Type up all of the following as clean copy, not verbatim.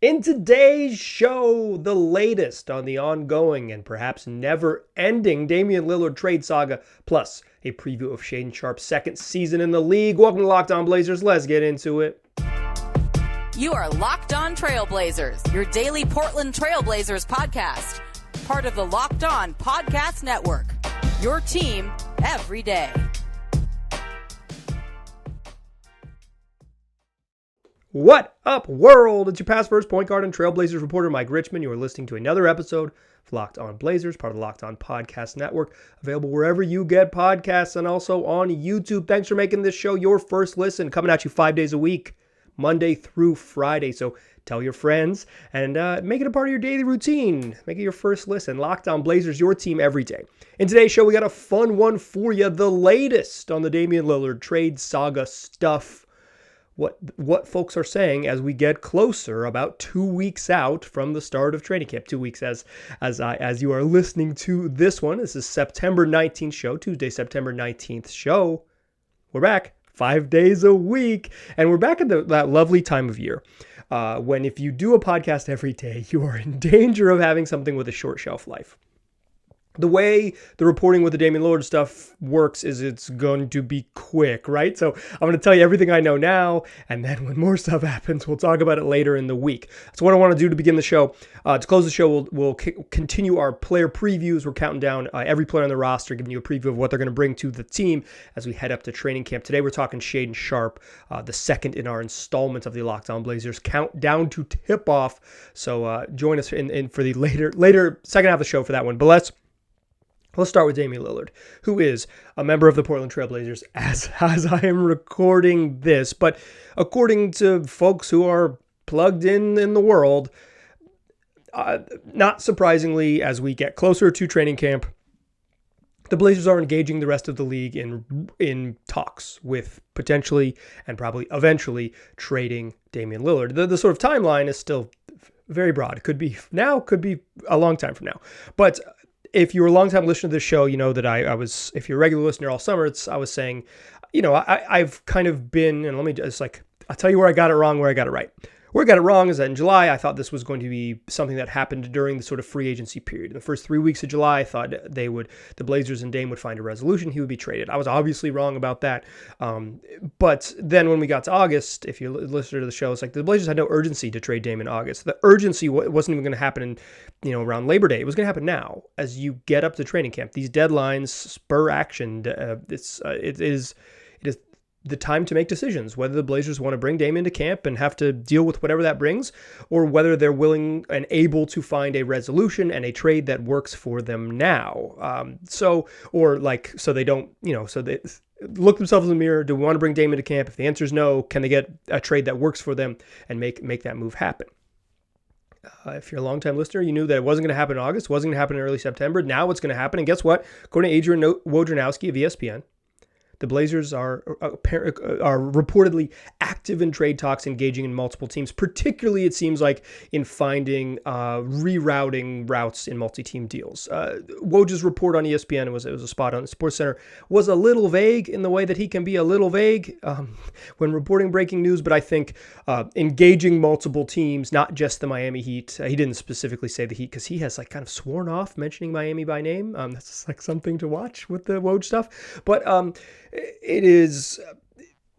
In today's show, the latest on the ongoing and perhaps never-ending Damian Lillard trade saga, plus a preview of Shaedon Sharpe's second season in the league. Welcome to Locked On Blazers. Let's get into it. You are Locked On Trailblazers, your daily Portland Trailblazers podcast. Part of the Locked On Podcast Network, your team every day. What up, world? It's your past first point guard and Trailblazers reporter, Mike Richmond. You are listening to another episode of Locked On Blazers, part of the Locked On Podcast Network, available wherever you get podcasts and also on YouTube. Thanks for making this show your first listen, coming at you 5 days a week, Monday through Friday. So tell your friends and make it a part of your daily routine. Make it your first listen. Locked On Blazers, your team every day. In today's show, we got a fun one for you, the latest on the Damian Lillard trade saga stuff. What folks are saying as we get closer, about 2 weeks out from the start of training camp. 2 weeks as you are listening to this one. This is September 19th show, Tuesday, September 19th show. We're back 5 days a week, and we're back at that lovely time of year when if you do a podcast every day, you are in danger of having something with a short shelf life. The way the reporting with the Damian Lillard stuff works is it's going to be quick, right? So I'm going to tell you everything I know now, and then when more stuff happens, we'll talk about it later in the week. So what I want to do to begin the show, to close the show, we'll continue our player previews. We're counting down every player on the roster, giving you a preview of what they're going to bring to the team as we head up to training camp. Today we're talking Shaedon Sharpe, the second in our installment of the Locked On Blazers countdown to tip-off. So join us in for the later second half of the show for that one. But let's start with Damian Lillard, who is a member of the Portland Trailblazers as I am recording this. But according to folks who are plugged in the world, not surprisingly, as we get closer to training camp, the Blazers are engaging the rest of the league in talks with potentially and probably eventually trading Damian Lillard. The sort of timeline is still very broad. It could be now, could be a long time from now. But if you're a long-time listener to this show, you know that I was, if you're a regular listener all summer, I was saying, I've kind of been, and let me just I'll tell you where I got it wrong, where I got it right. Where I got it wrong is that in July, I thought this was going to be something that happened during the sort of free agency period. In the first 3 weeks of July, I thought the Blazers and Dame would find a resolution. He would be traded. I was obviously wrong about that. But then when we got to August, if you listen to the show, it's like the Blazers had no urgency to trade Dame in August. The urgency wasn't even going to happen around Labor Day. It was going to happen now as you get up to training camp. These deadlines spur action. It is the time to make decisions, whether the Blazers want to bring Dame into camp and have to deal with whatever that brings, or whether they're willing and able to find a resolution and a trade that works for them now. So they don't, so they look themselves in the mirror. Do we want to bring Dame into camp? If the answer is no, can they get a trade that works for them and make that move happen? If you're a longtime listener, you knew that it wasn't going to happen in August, wasn't going to happen in early September. Now it's going to happen. And guess what? According to Adrian Wojnarowski of ESPN, the Blazers are reportedly active in trade talks, engaging in multiple teams, particularly, it seems like, in finding rerouting routes in multi-team deals. Woj's report on ESPN, it was a spot on SportsCenter, was a little vague in the way that he can be a little vague when reporting breaking news, but I think engaging multiple teams, not just the Miami Heat. He didn't specifically say the Heat because he has kind of sworn off mentioning Miami by name. That's something to watch with the Woj stuff. But it is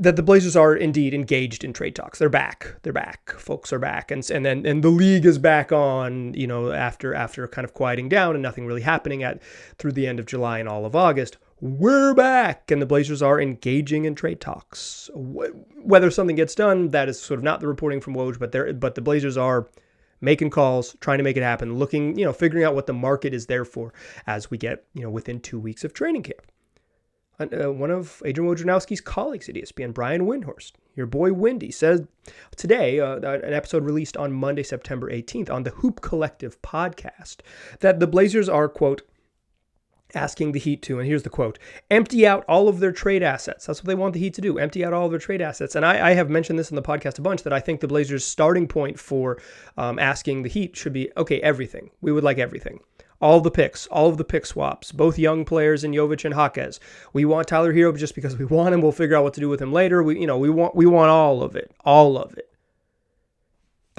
that the Blazers are indeed engaged in trade talks. They're back. Folks are back. And the league is back on, after kind of quieting down and nothing really happening through the end of July and all of August. We're back. And the Blazers are engaging in trade talks. Whether something gets done, that is sort of not the reporting from Woj, but the Blazers are making calls, trying to make it happen, looking, figuring out what the market is there for as we get, within 2 weeks of training camp. One of Adrian Wojnarowski's colleagues at ESPN, Brian Windhorst, your boy Windy, says today, an episode released on Monday, September 18th on the Hoop Collective podcast, that the Blazers are, quote, asking the Heat to, and here's the quote, empty out all of their trade assets. That's what they want the Heat to do, empty out all of their trade assets. And I have mentioned this in the podcast a bunch, that I think the Blazers' starting point for asking the Heat should be, okay, everything. We would like everything. All of the picks, all of the pick swaps, both young players in Jovic and Jaquez. We want Tyler Hero just because we want him. We'll figure out what to do with him later. We want all of it, all of it.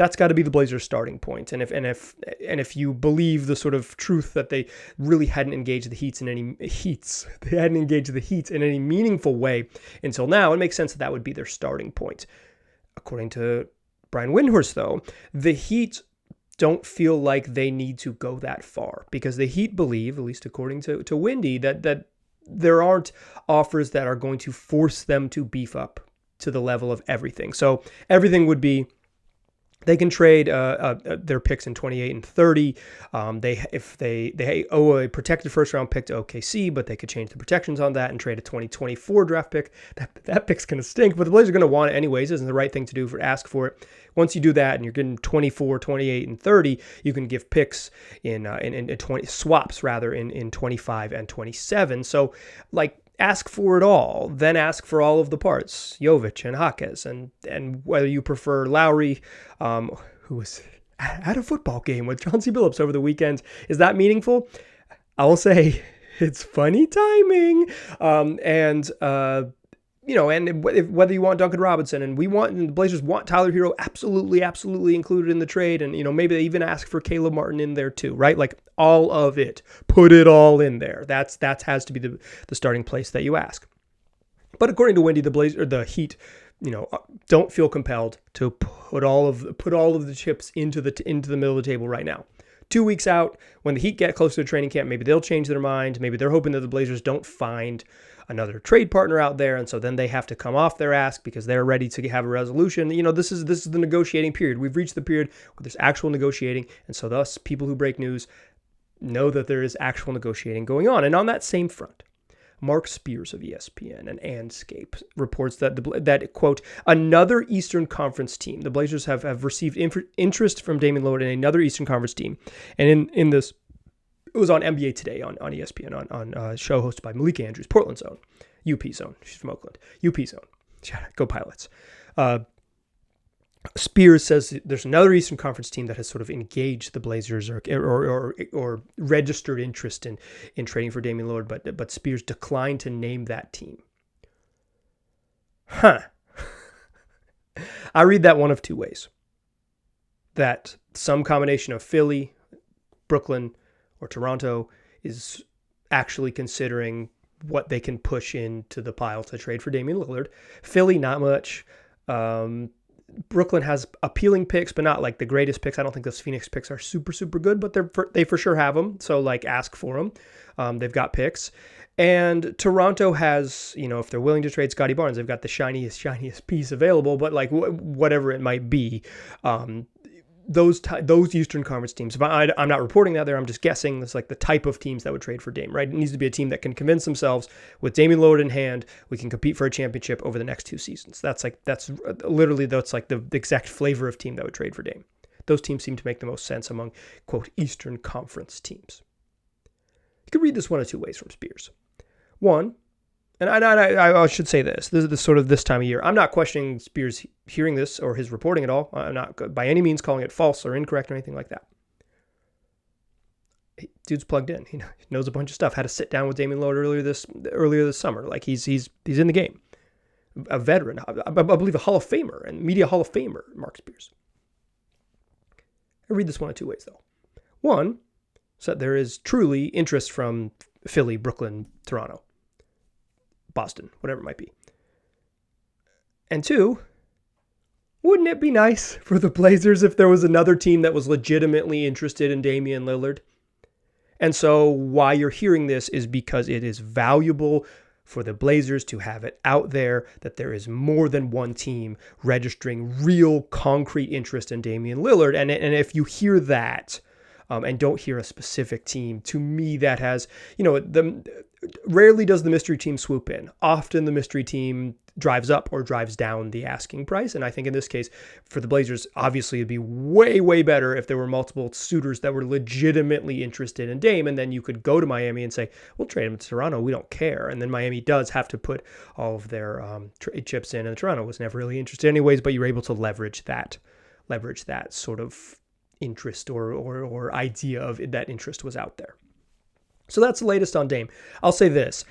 That's got to be the Blazers' starting point. And if you believe the sort of truth that they really hadn't engaged the Heat in any meaningful way until now, it makes sense that that would be their starting point. According to Brian Windhorst, though, the Heat don't feel like they need to go that far, because the Heat believe, at least according to Windy, that there aren't offers that are going to force them to beef up to the level of everything. So everything would be, they can trade their picks in 28 and 30. They owe a protected first round pick to OKC, but they could change the protections on that and trade a 2024 draft pick. That pick's going to stink, but the Blazers are going to want it anyways. Isn't the right thing to do for ask for it. Once you do that and you're getting 24, 28, and 30, you can give picks in 20 swaps rather in 25 and 27. So like, ask for it all, then ask for all of the parts, Jovic and Jaquez, and whether you prefer Lowry, who was at a football game with Chauncey Billups over the weekend. Is that meaningful? I will say it's funny timing. And whether you want Duncan Robinson, and the Blazers want Tyler Hero absolutely included in the trade, and maybe they even ask for Caleb Martin in there too, right? Like all of it, put it all in there. That has to be the starting place that you ask. But according to Wendy, the Heat, don't feel compelled to put all of the chips into the middle of the table right now. 2 weeks out, when the Heat get closer to training camp, maybe they'll change their mind. Maybe they're hoping that the Blazers don't find another trade partner out there, and so then they have to come off their ask because they're ready to have a resolution. This is the negotiating period. We've reached the period where there's actual negotiating, and so thus people who break news know that there is actual negotiating going on. And on that same front, Mark Spears of ESPN and Andscape reports that quote, another Eastern Conference team, the Blazers have received interest from Damian Lillard in another Eastern Conference team, and in this, it was on NBA Today on ESPN on a show hosted by Malika Andrews, Portland's own, UP zone. She's from Oakland. UP zone. Go Pilots. Spears says there's another Eastern Conference team that has sort of engaged the Blazers or registered interest in trading for Damian Lillard, but Spears declined to name that team. I read that one of two ways. That some combination of Philly, Brooklyn, or Toronto is actually considering what they can push into the pile to trade for Damian Lillard. Philly, not much. Brooklyn has appealing picks, but not like the greatest picks. I don't think those Phoenix picks are super, super good, but they for sure have them. So like ask for them. They've got picks. And Toronto has, if they're willing to trade Scotty Barnes, they've got the shiniest piece available, but like whatever it might be. Those Eastern Conference teams, I'm not reporting that there, I'm just guessing. It's like the type of teams that would trade for Dame, right? It needs to be a team that can convince themselves with Damian Lillard in hand, we can compete for a championship over the next 2 seasons. That's like the exact flavor of team that would trade for Dame. Those teams seem to make the most sense among, quote, Eastern Conference teams. You could read this one of two ways from Spears. One, and I should say this is sort of this time of year. I'm not questioning Spears hearing this or his reporting at all. I'm not by any means calling it false or incorrect or anything like that. Dude's plugged in. He knows a bunch of stuff. Had to sit down with Damian Lillard earlier this summer. Like he's in the game. A veteran, I believe a Hall of Famer and media Hall of Famer, Mark Spears. I read this one of two ways though. One, so there is truly interest from Philly, Brooklyn, Toronto, Boston, whatever it might be. And two, wouldn't it be nice for the Blazers if there was another team that was legitimately interested in Damian Lillard? And so why you're hearing this is because it is valuable for the Blazers to have it out there that there is more than one team registering real concrete interest in Damian Lillard. And if you hear that, and don't hear a specific team, to me that has, rarely does the mystery team swoop in. Often the mystery team drives up or drives down the asking price. And I think in this case, for the Blazers, obviously it'd be way, way better if there were multiple suitors that were legitimately interested in Dame. And then you could go to Miami and say, we'll trade him to Toronto. We don't care. And then Miami does have to put all of their trade chips in. And Toronto was never really interested anyways, but you were able to leverage that sort of interest or idea of that interest was out there. So that's the latest on Dame. I'll say this.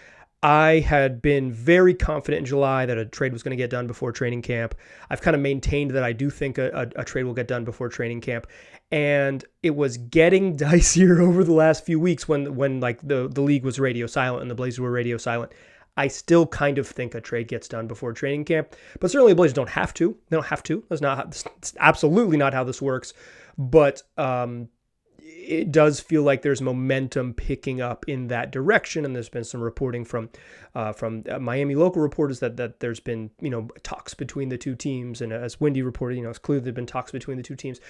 I had been very confident in July that a trade was going to get done before training camp. I've kind of maintained that I do think a trade will get done before training camp. And it was getting dicier over the last few weeks when like the league was radio silent and the Blazers were radio silent. I still kind of think a trade gets done before training camp, but certainly the Blazers don't have to. They don't have to. That's absolutely not how this works. But it does feel like there's momentum picking up in that direction, and there's been some reporting from Miami local reporters that there's been talks between the two teams, and as Wendy reported, it's clear there've been talks between the two teams.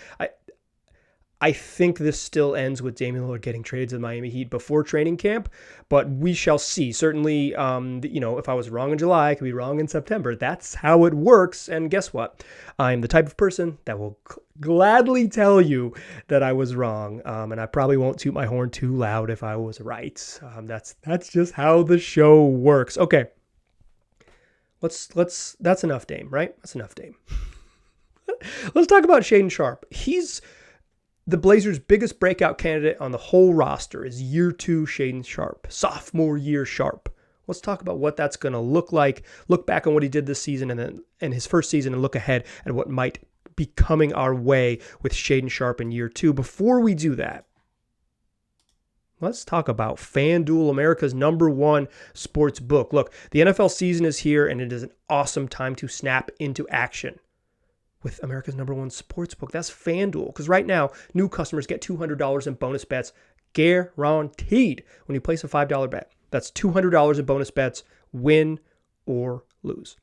I think this still ends with Damian Lillard getting traded to the Miami Heat before training camp, but we shall see. Certainly, if I was wrong in July, I could be wrong in September. That's how it works. And guess what? I'm the type of person that will gladly tell you that I was wrong, and I probably won't toot my horn too loud if I was right. That's just how the show works. Okay, let's. That's enough, Dame. Right? That's enough, Dame. Let's talk about Shaedon Sharpe. He's the Blazers' biggest breakout candidate on the whole roster is year 2 Shaedon Sharpe, sophomore year Sharpe. Let's talk about what that's going to look like. Look back on what he did this season and his first season, and look ahead at what might be coming our way with Shaedon Sharpe in year 2. Before we do that, let's talk about FanDuel, America's #1 sports book. Look, the NFL season is here, and it is an awesome time to snap into action with America's #1 sportsbook. That's FanDuel. Because right now, new customers get $200 in bonus bets guaranteed when you place a $5 bet. That's $200 in bonus bets, win or lose.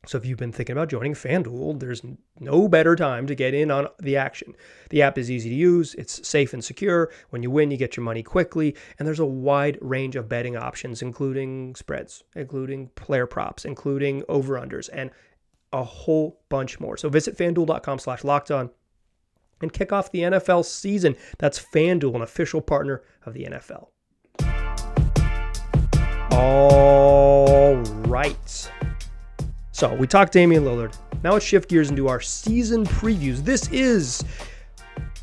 So if you've been thinking about joining FanDuel, there's no better time to get in on the action. The app is easy to use. It's safe and secure. When you win, you get your money quickly. And there's a wide range of betting options, including spreads, including player props, including over-unders, and a whole bunch more. So visit FanDuel.com/LockedOn and kick off the NFL season. That's FanDuel, an official partner of the NFL. All right. So we talked Damian Lillard. Now let's shift gears and do our season previews. This is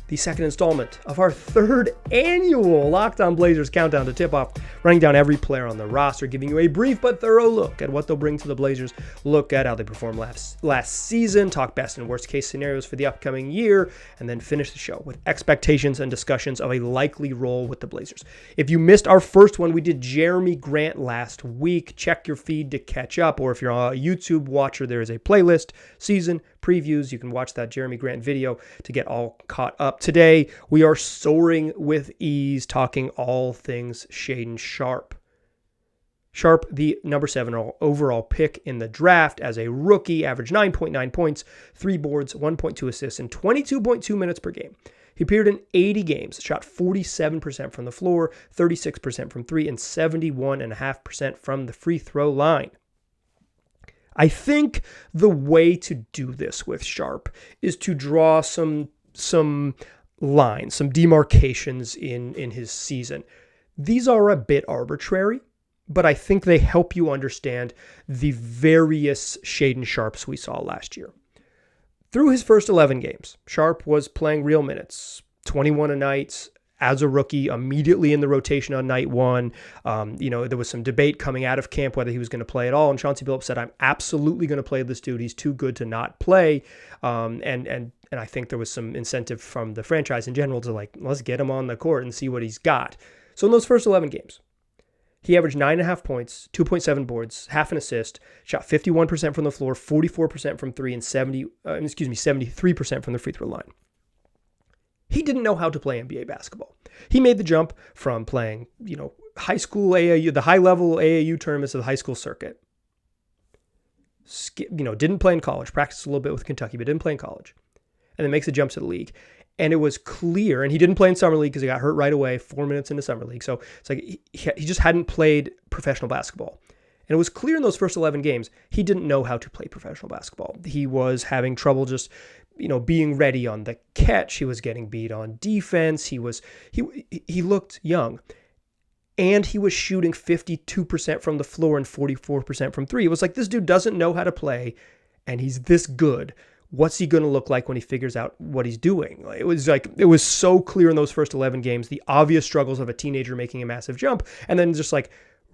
the second installment of our third annual Locked On Blazers countdown to tip-off, running down every player on the roster, giving you a brief but thorough look at what they'll bring to the Blazers, look at how they performed last season, talk best and worst case scenarios for the upcoming year, and then finish the show with expectations and discussions of a likely role with the Blazers. If you missed our first one, we did Jeremy Grant last week. Check your feed to catch up, or if you're a YouTube watcher, there is a playlist, season previews. You can watch that Jeremy Grant video to get all caught up. Today, we are soaring with ease, talking all things Shaedon Sharpe. Sharpe, the number 7 overall pick in the draft as a rookie, averaged 9.9 points, 3 boards, 1.2 assists, and 22.2 minutes per game. He appeared in 80 games, shot 47% from the floor, 36% from 3, and 71.5% from the free throw line. I think the way to do this with Sharpe is to draw some lines, some demarcations in his season. These are a bit arbitrary, but I think they help you understand the various Shaedon Sharpes we saw last year. Through his first 11 games, Sharpe was playing real minutes, 21 a night, as a rookie, immediately in the rotation on night 1. There was some debate coming out of camp whether he was going to play at all. And Chauncey Billups said, I'm absolutely going to play this dude. He's too good to not play. And I think there was some incentive from the franchise in general to let's get him on the court and see what he's got. So in those first 11 games, he averaged 9.5 points, 2.7 boards, half an assist, shot 51% from the floor, 44% from 3, and 73% from the free throw line. He didn't know how to play NBA basketball. He made the jump from playing, high school AAU, the high-level AAU tournaments of the high school circuit. Didn't play in college, practiced a little bit with Kentucky, but didn't play in college. And then makes the jump to the league. And it was clear, and he didn't play in summer league because he got hurt right away, 4 minutes into summer league. So it's like he just hadn't played professional basketball. And it was clear in those first 11 games, he didn't know how to play professional basketball. He was having trouble just being ready on the catch. He was getting beat on defense. He looked young, and he was shooting 52% from the floor and 44% from 3. It was like, this dude doesn't know how to play, and he's this good. What's he going to look like when he figures out what he's doing? It was so clear in those first 11 games, the obvious struggles of a teenager making a massive jump, and then just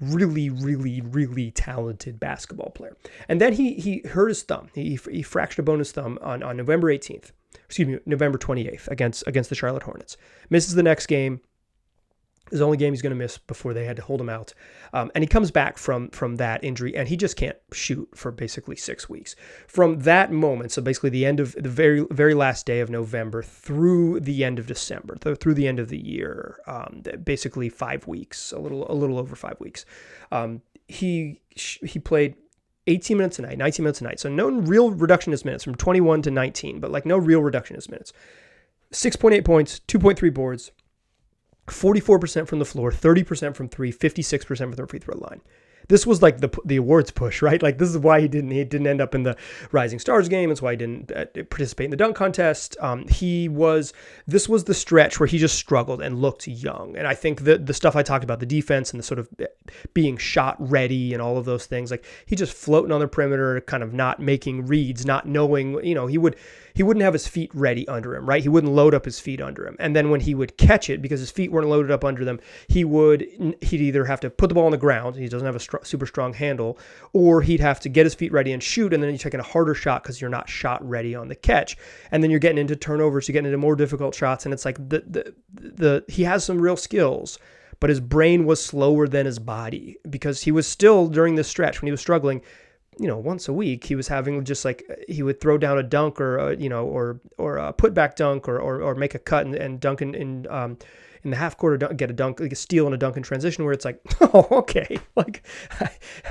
really, really, really talented basketball player. And then he hurt his thumb. He fractured a bone in his thumb on November 28th against the Charlotte Hornets. Misses the next game. His only game he's going to miss before they had to hold him out. And he comes back from that injury, and he just can't shoot for basically 6 weeks. From that moment, so basically the end of the very, very last day of November through the end of December, through the end of the year, basically 5 weeks, a little over 5 weeks. He played 18 minutes a night, 19 minutes a night. So no real reduction in his minutes from 21 to 19, but like no real reduction in his minutes. 6.8 points, 2.3 boards, 44% from the floor, 30% from three, 56% from the free throw line. This was like the awards push, right? Like this is why he didn't end up in the Rising Stars game. It's why he didn't participate in the dunk contest. This was the stretch where he just struggled and looked young. And I think the stuff I talked about, the defense and the sort of being shot ready and all of those things, like he just floating on the perimeter, kind of not making reads, not knowing, he wouldn't have his feet ready under him, right? He wouldn't load up his feet under him. And then when he would catch it, because his feet weren't loaded up under them, he'd either have to put the ball on the ground, he doesn't have a super strong handle, or he'd have to get his feet ready and shoot, and then you're taking a harder shot because you're not shot ready on the catch. And then you're getting into turnovers, you're getting into more difficult shots, and it's like he has some real skills, but his brain was slower than his body, because he was still, during this stretch when he was struggling, once a week he was having just like, he would throw down a dunk or a putback dunk or make a cut and dunk in the half court, or get a dunk, like a steal and a dunk in transition, where it's like, oh, okay. Like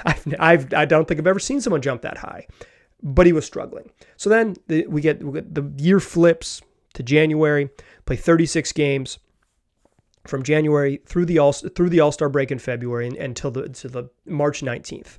I don't think I've ever seen someone jump that high, but he was struggling. So then we get the year flips to January, play 36 games from January through the All-Star break in February and until the March 19th.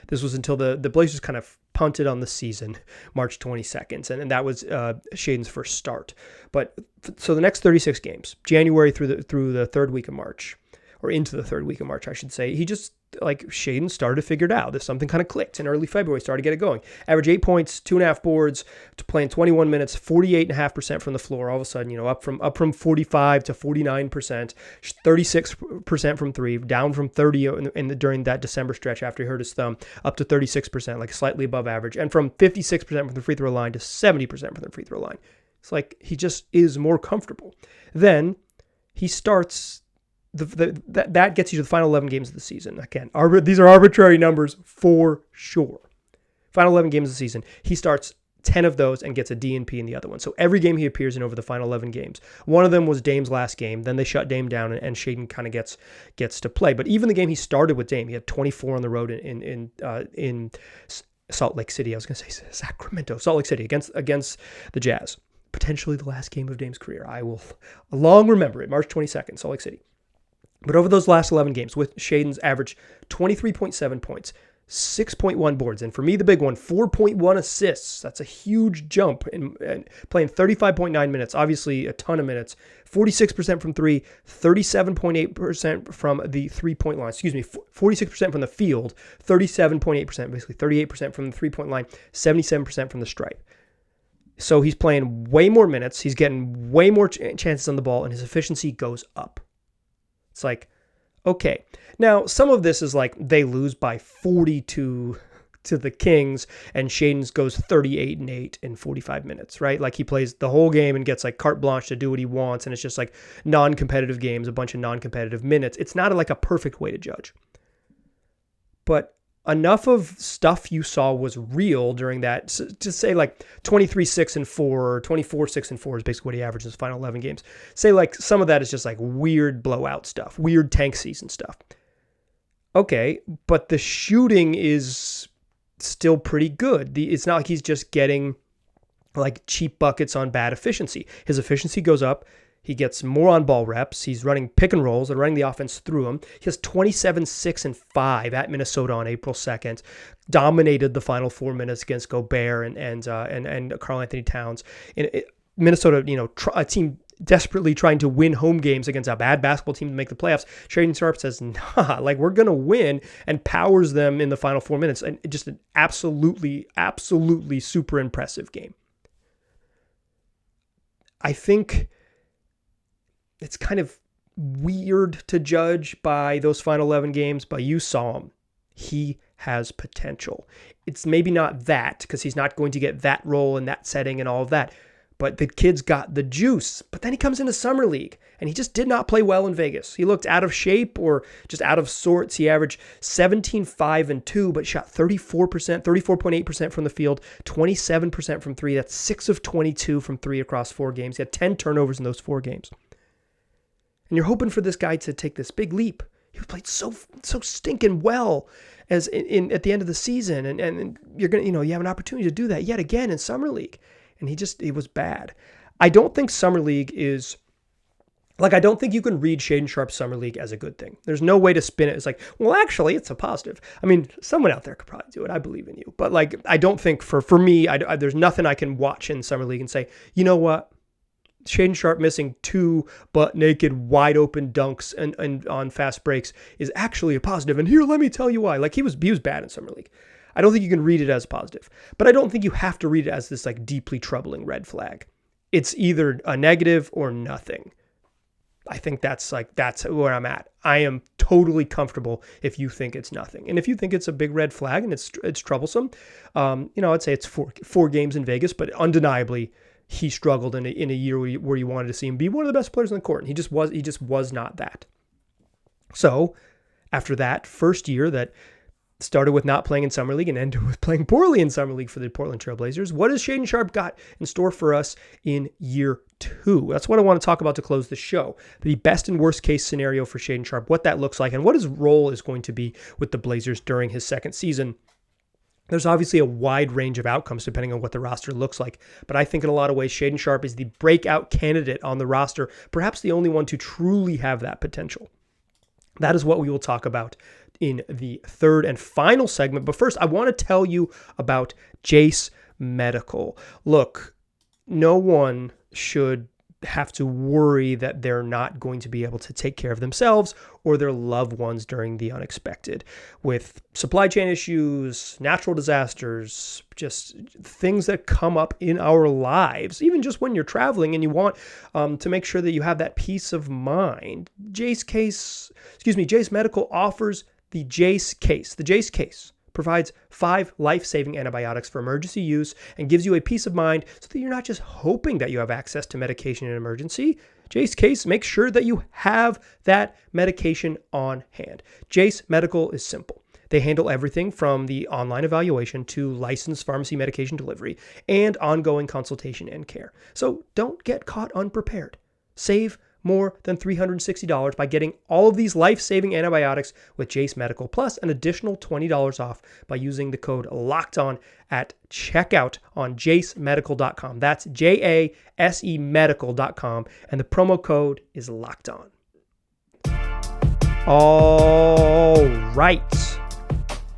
This was until the Blazers kind of punted on the season, March 22nd, and that was Shaedon's first start. But so the next 36 games, January through the third week of March, or into the third week of March, I should say, he just, like, Shaedon started to figure it out. There's something kind of clicked in early February, started to get it going. Average 8 points, 2.5 boards, to playing 21 minutes, 48.5% from the floor. All of a sudden, up from 45 to 49%, 36% from three, down from 30 during that December stretch after he hurt his thumb, up to 36%, like slightly above average, and from 56% from the free throw line to 70% from the free throw line. It's like he just is more comfortable. Then he starts. That gets you to the final 11 games of the season. Again, these are arbitrary numbers for sure. Final 11 games of the season. He starts 10 of those and gets a DNP in the other one. So every game he appears in over the final 11 games. One of them was Dame's last game. Then they shut Dame down and Shaedon kind of gets to play. But even the game he started with Dame, he had 24 on the road in Salt Lake City. I was going to say Sacramento. Salt Lake City against the Jazz. Potentially the last game of Dame's career. I will long remember it. March 22nd, Salt Lake City. But over those last 11 games, with Shaedon's average 23.7 points, 6.1 boards, and for me, the big one, 4.1 assists. That's a huge jump. And playing 35.9 minutes, obviously a ton of minutes, 46% from three, 37.8% from the 3-point line. 46% from the field, 37.8%, basically 38% from the 3-point line, 77% from the stripe. So he's playing way more minutes. He's getting way more chances on the ball, and his efficiency goes up. It's like, okay. Now, some of this is like they lose by 42 to the Kings, and Shaedon goes 38-8 in 45 minutes, right? Like he plays the whole game and gets like carte blanche to do what he wants, and it's just like non-competitive games, a bunch of non-competitive minutes. It's not like a perfect way to judge. But enough of stuff you saw was real during that to say like 23-6-4 or 24-6-4 is basically what he averages in his final 11 games. Say like some of that is just like weird blowout stuff, weird tank season stuff. Okay, but the shooting is still pretty good. It's not like he's just getting like cheap buckets on bad efficiency. His efficiency goes up. He gets more on-ball reps. He's running pick and rolls and running the offense through him. He has 27-6-5 at Minnesota on April 2nd. Dominated the final 4 minutes against Gobert and Karl Anthony Towns. Minnesota, a team desperately trying to win home games against a bad basketball team to make the playoffs. Shaedon Sharpe says, nah, like we're going to win, and powers them in the final 4 minutes. And just an absolutely, absolutely super impressive game. I think it's kind of weird to judge by those final 11 games, but you saw him. He has potential. It's maybe not that, because he's not going to get that role in that setting and all of that, but the kid's got the juice. But then he comes into Summer League, and he just did not play well in Vegas. He looked out of shape or just out of sorts. He averaged 17, 5, and 2, but shot 34%, 34.8% from the field, 27% from 3. That's 6 of 22 from 3 across 4 games. He had 10 turnovers in those 4 games. And you're hoping for this guy to take this big leap. He played so stinking well as at the end of the season, and you're gonna, you have an opportunity to do that yet again in Summer League. And he was bad. I don't think Summer League is, I don't think you can read Shaedon Sharpe's Summer League as a good thing. There's no way to spin it. It's like, well, actually, it's a positive. I mean, someone out there could probably do it. I believe in you. But I don't think for me, there's nothing I can watch in Summer League and say, you know what? Shaedon Sharpe missing 2 butt-naked, wide-open dunks and on fast breaks is actually a positive. And here, let me tell you why. He was bad in Summer League. I don't think you can read it as positive, but I don't think you have to read it as this deeply troubling red flag. It's either a negative or nothing. I think that's where I'm at. I am totally comfortable if you think it's nothing. And if you think it's a big red flag and it's troublesome, I'd say it's 4 games in Vegas, but undeniably he struggled in a year where you wanted to see him be one of the best players on the court. And he just was not that. So after that first year that started with not playing in Summer League and ended with playing poorly in Summer League for the Portland Trail Blazers, what has Shaedon Sharpe got in store for us in year 2? That's what I want to talk about to close the show. The best and worst case scenario for Shaedon Sharpe, what that looks like, and what his role is going to be with the Blazers during his second season. There's obviously a wide range of outcomes depending on what the roster looks like, but I think in a lot of ways, Shaedon Sharpe is the breakout candidate on the roster, perhaps the only one to truly have that potential. That is what we will talk about in the third and final segment. But first, I want to tell you about Jase Medical. Look, no one should have to worry that they're not going to be able to take care of themselves or their loved ones during the unexpected. With supply chain issues, natural disasters, just things that come up in our lives, even just when you're traveling and you want to make sure that you have that peace of mind. Jase Medical offers the Jase case. The Jase case provides 5 life-saving antibiotics for emergency use and gives you a peace of mind so that you're not just hoping that you have access to medication in an emergency. Jase case makes sure that you have that medication on hand. Jase Medical is simple. They handle everything from the online evaluation to licensed pharmacy medication delivery and ongoing consultation and care. So don't get caught unprepared. Save more than $360 by getting all of these life-saving antibiotics with Jase Medical, plus an additional $20 off by using the code LOCKEDON at checkout on jasemedical.com. That's JASE medical.com, and the promo code is LOCKEDON. All right.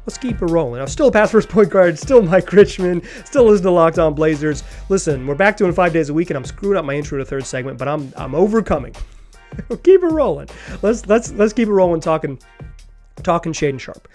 Let's keep it rolling. I'm still a past first point guard, still Mike Richmond, still listen to Locked On Blazers. Listen, we're back doing 5 days a week, and I'm screwing up my intro to third segment, but I'm overcoming. Keep it rolling. Let's keep it rolling talking Shaedon Sharpe.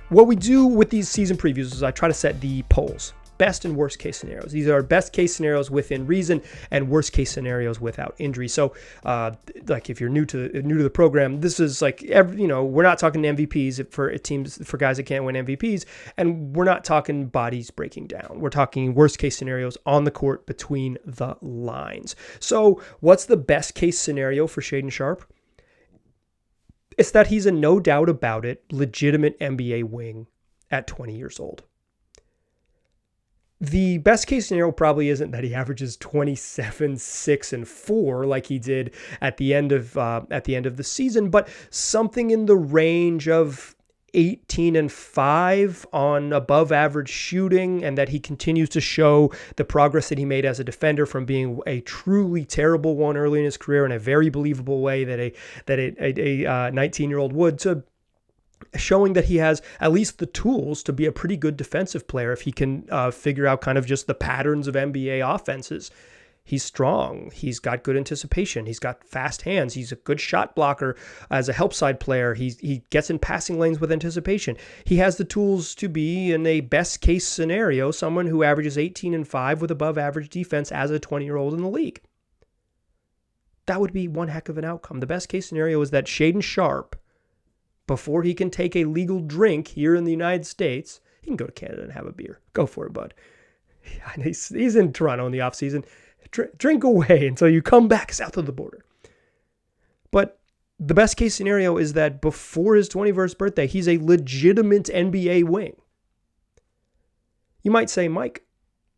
What we do with these season previews is I try to set the polls. Best and worst case scenarios. These are best case scenarios within reason and worst case scenarios without injury. So, if you're new to the program, this is we're not talking MVPs for teams, for guys that can't win MVPs, and we're not talking bodies breaking down. We're talking worst case scenarios on the court between the lines. So, what's the best case scenario for Shaedon Sharpe? It's that he's a no doubt about it legitimate NBA wing at 20 years old. The best case scenario probably isn't that he averages 27, 6, and 4 like he did at the end of the season, but something in the range of 18 and 5 on above average shooting, and that he continues to show the progress that he made as a defender from being a truly terrible one early in his career in a very believable way that a 19-year-old would, to showing that he has at least the tools to be a pretty good defensive player if he can figure out kind of just the patterns of NBA offenses. He's strong. He's got good anticipation. He's got fast hands. He's a good shot blocker as a help side player. He gets in passing lanes with anticipation. He has the tools to be, in a best case scenario, someone who averages 18 and 5 with above average defense as a 20-year-old in the league. That would be one heck of an outcome. The best case scenario is that Shaedon Sharpe, before he can take a legal drink here in the United States, he can go to Canada and have a beer. Go for it, bud. He's in Toronto in the offseason. Drink away until you come back south of the border. But the best case scenario is that before his 21st birthday, he's a legitimate NBA wing. You might say, Mike,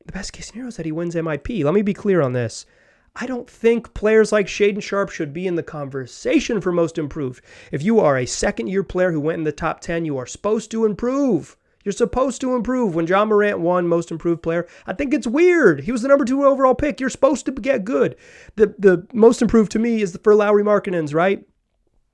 the best case scenario is that he wins MIP. Let me be clear on this. I don't think players like Shaedon Sharpe should be in the conversation for most improved. If you are a second-year player who went in the top 10, you are supposed to improve. You're supposed to improve. When John Morant won most improved player, I think it's weird. He was the number 2 overall pick. You're supposed to get good. The most improved to me is for Lauri Markkanens, right?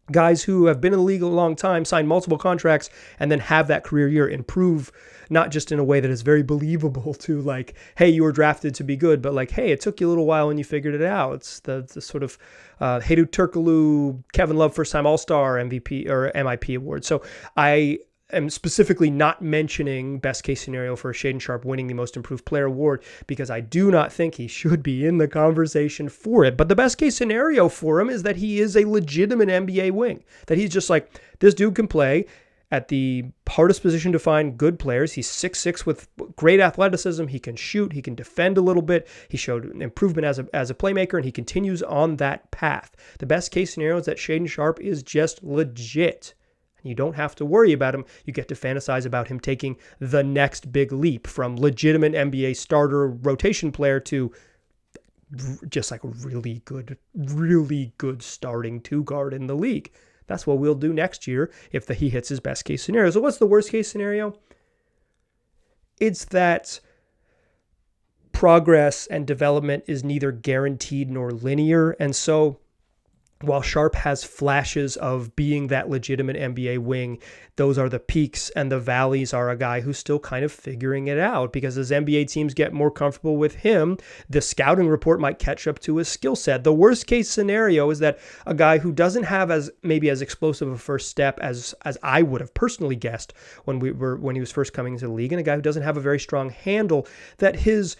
Guys who have been in the league a long time, sign multiple contracts, and then have that career year improve, not just in a way that is very believable to like, hey, you were drafted to be good, but like, hey, it took you a little while and you figured it out. It's the sort of Hedo Turkoglu, Kevin Love first time All-Star MVP or MIP award. So I am specifically not mentioning best case scenario for Shaedon Sharpe winning the most improved player award because I do not think he should be in the conversation for it. But the best case scenario for him is that he is a legitimate NBA wing, that he's just like, this dude can play at the hardest position to find good players. He's 6'6" with great athleticism. He can shoot. He can defend a little bit. He showed an improvement as a playmaker, and he continues on that path. The best case scenario is that Shaedon Sharpe is just legit. You don't have to worry about him. You get to fantasize about him taking the next big leap from legitimate NBA starter rotation player to just like a really good starting 2 guard in the league. That's what we'll do next year if he hits his best case scenario. So what's the worst case scenario? It's that progress and development is neither guaranteed nor linear. And so while Sharpe has flashes of being that legitimate NBA wing, those are the peaks, and the valleys are a guy who's still kind of figuring it out because as NBA teams get more comfortable with him, the scouting report might catch up to his skill set. The worst case scenario is that a guy who doesn't have as explosive a first step as I would have personally guessed when he was first coming into the league, and a guy who doesn't have a very strong handle, that his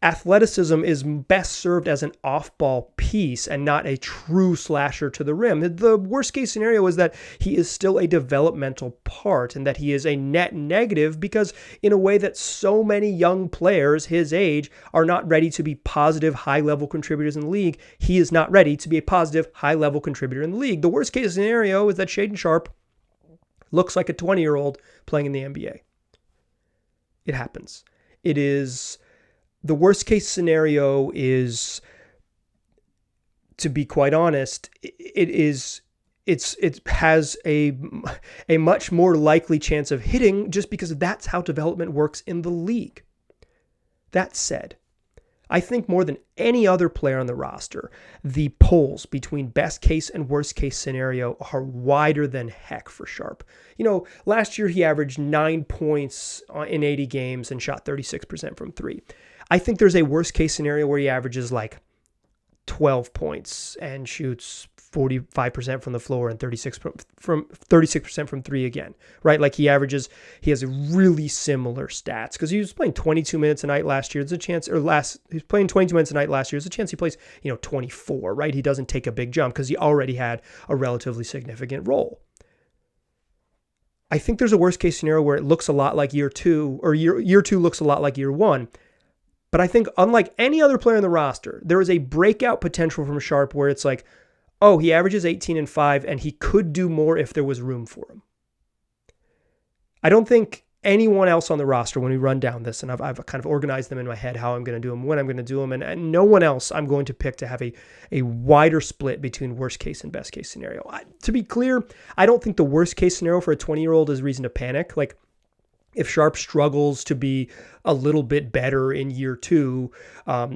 athleticism is best served as an off-ball piece and not a true slasher to the rim. The worst case scenario is that he is still a developmental part and that he is a net negative because in a way that so many young players his age are not ready to be positive high-level contributors in the league. He is not ready to be a positive high-level contributor in the league. The worst case scenario is that Shaedon Sharpe looks like a 20-year-old playing in the NBA. It happens. The worst case scenario is, to be quite honest, it has a much more likely chance of hitting just because that's how development works in the league. That said, I think more than any other player on the roster, the polls between best case and worst case scenario are wider than heck for Sharpe. Last year he averaged 9 points in 80 games and shot 36% from 3. I think there's a worst case scenario where he averages like 12 points and shoots 45% from the floor and 36% from 3 again, right? Like he has a really similar stats because he was playing 22 minutes a night last year. There's a chance, he's playing 22 minutes a night last year. There's a chance he plays, 24, right? He doesn't take a big jump because he already had a relatively significant role. I think there's a worst case scenario where it looks a lot like year 2 or year 2 looks a lot like year 1. But I think unlike any other player in the roster, there is a breakout potential from Sharpe where it's like, oh, he averages 18 and 5 and he could do more if there was room for him. I don't think anyone else on the roster, when we run down this, and I've kind of organized them in my head how I'm going to do them, when I'm going to do them, and no one else I'm going to pick to have a wider split between worst case and best case scenario. To be clear, I don't think the worst case scenario for a 20-year-old is reason to panic. Like, if Sharpe struggles to be a little bit better in year 2,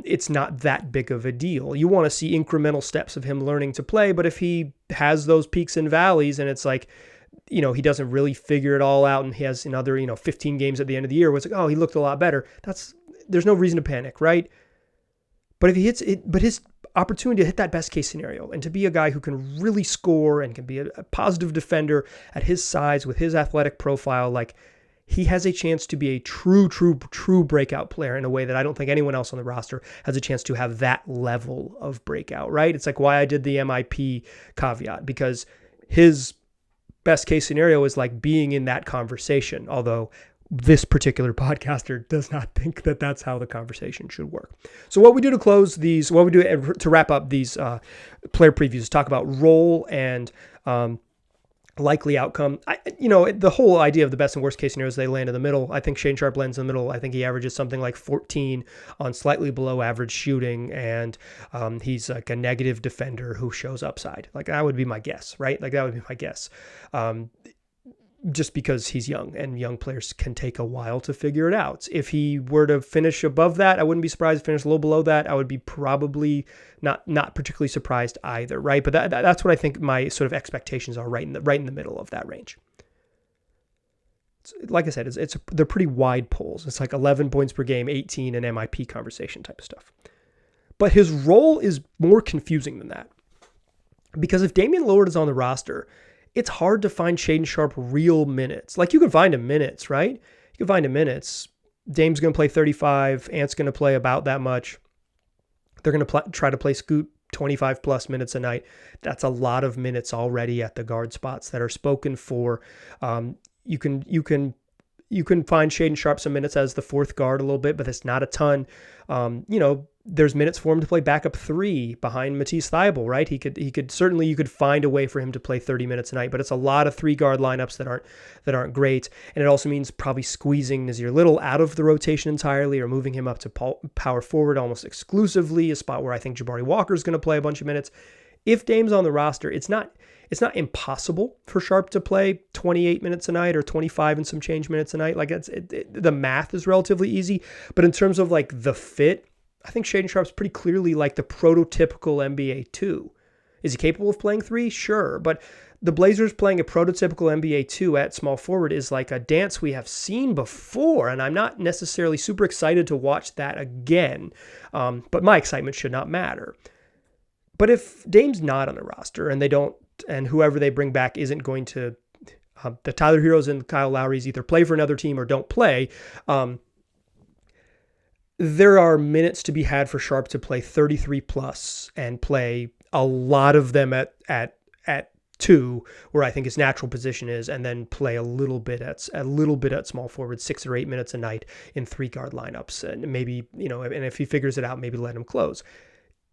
it's not that big of a deal. You want to see incremental steps of him learning to play, but if he has those peaks and valleys and it's like, he doesn't really figure it all out and he has another, 15 games at the end of the year where it's like, oh, he looked a lot better. There's no reason to panic, right? But if he hits it, but his opportunity to hit that best case scenario and to be a guy who can really score and can be a positive defender at his size with his athletic profile, like, he has a chance to be a true breakout player in a way that I don't think anyone else on the roster has a chance to have that level of breakout, right? It's like why I did the MIP caveat, because his best case scenario is like being in that conversation, although this particular podcaster does not think that that's how the conversation should work. So what we do to close these, what we do to wrap up these player previews is talk about role and likely outcome. The whole idea of the best and worst case scenarios, they land in the middle. I think Shaedon Sharpe lands in the middle. I think he averages something like 14 on slightly below average shooting, and he's like a negative defender who shows upside. Like that would be my guess, right? Like that would be my guess. Just because he's young and young players can take a while to figure it out. If he were to finish above that, I wouldn't be surprised. If he finished a little below that, I would be probably not particularly surprised either, right? But that's what I think my sort of expectations are, right in the middle of that range. Like I said, they're pretty wide polls. It's like 11 points per game, 18 and MIP conversation type of stuff. But his role is more confusing than that, because if Damian Lillard is on the roster, it's hard to find Shaedon Sharpe real minutes. Like you can find him minutes, right? You can find him minutes. Dame's going to play 35. Ant's going to play about that much. They're going to try to play Scoot 25 plus minutes a night. That's a lot of minutes already at the guard spots that are spoken for. You can find Shaedon Sharpe some minutes as the fourth guard a little bit, but it's not a ton. There's minutes for him to play backup 3 behind Matisse Thybulle, right? You could find a way for him to play 30 minutes a night, but it's a lot of 3-guard lineups that aren't great. And it also means probably squeezing Nassir Little out of the rotation entirely, or moving him up to power forward almost exclusively, a spot where I think Jabari Walker is going to play a bunch of minutes. If Dame's on the roster, it's not impossible for Sharpe to play 28 minutes a night or 25 and some change minutes a night. Like the math is relatively easy, but in terms of like the fit, I think Shaedon Sharpe's pretty clearly like the prototypical NBA 2. Is he capable of playing 3? Sure. But the Blazers playing a prototypical NBA 2 at small forward is like a dance we have seen before, and I'm not necessarily super excited to watch that again. But my excitement should not matter. But if Dame's not on the roster and whoever they bring back isn't going to, the Tyler Heroes and Kyle Lowrys either play for another team or don't play, there are minutes to be had for Sharpe to play 33 plus and play a lot of them at 2, where I think his natural position is, and then play a little bit at small forward, 6 or 8 minutes a night in 3-guard lineups, and maybe and if he figures it out, maybe let him close.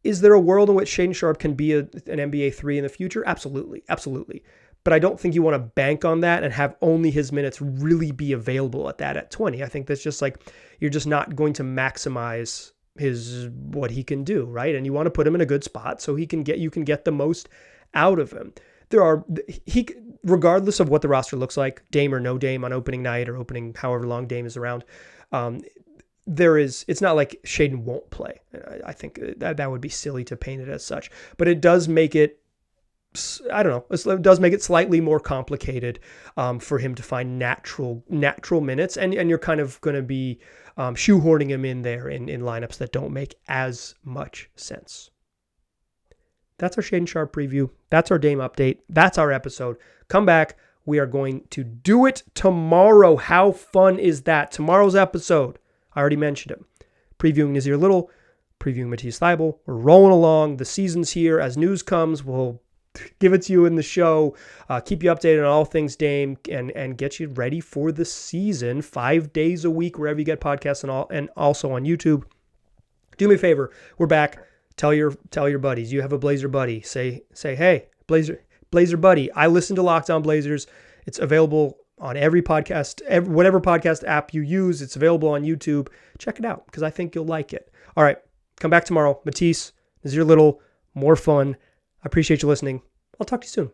Is there a world in which Shaedon Sharpe can be an NBA 3 in the future? Absolutely. But I don't think you want to bank on that and have only his minutes really be available at 20. I think that's just like, you're just not going to maximize what he can do, right? And you want to put him in a good spot so you can get the most out of him. Regardless of what the roster looks like, Dame or no Dame on opening night or opening however long Dame is around, it's not like Shaedon won't play. I think that would be silly to paint it as such, but it does make it, I don't know, it does make it slightly more complicated for him to find natural minutes, and you're kind of going to be shoehorning him in there in lineups that don't make as much sense. That's our Shaedon Sharpe preview. That's our Dame update. That's our episode. Come back. We are going to do it tomorrow. How fun is that? Tomorrow's episode, I already mentioned him. Previewing Nassir Little, previewing Matisse Thybulle. We're rolling along. The season's here. As news comes, we'll give it to you in the show, keep you updated on all things Dame, and get you ready for the season 5 days a week, wherever you get podcasts and also on YouTube. Do me a favor. We're back. Tell your buddies. You have a Blazer buddy. Say, hey, Blazer buddy, I listen to Locked On Blazers. It's available on every podcast, whatever podcast app you use. It's available on YouTube. Check it out, because I think you'll like it. All right. Come back tomorrow. Matisse, Nassir Little, more fun. I appreciate you listening. I'll talk to you soon.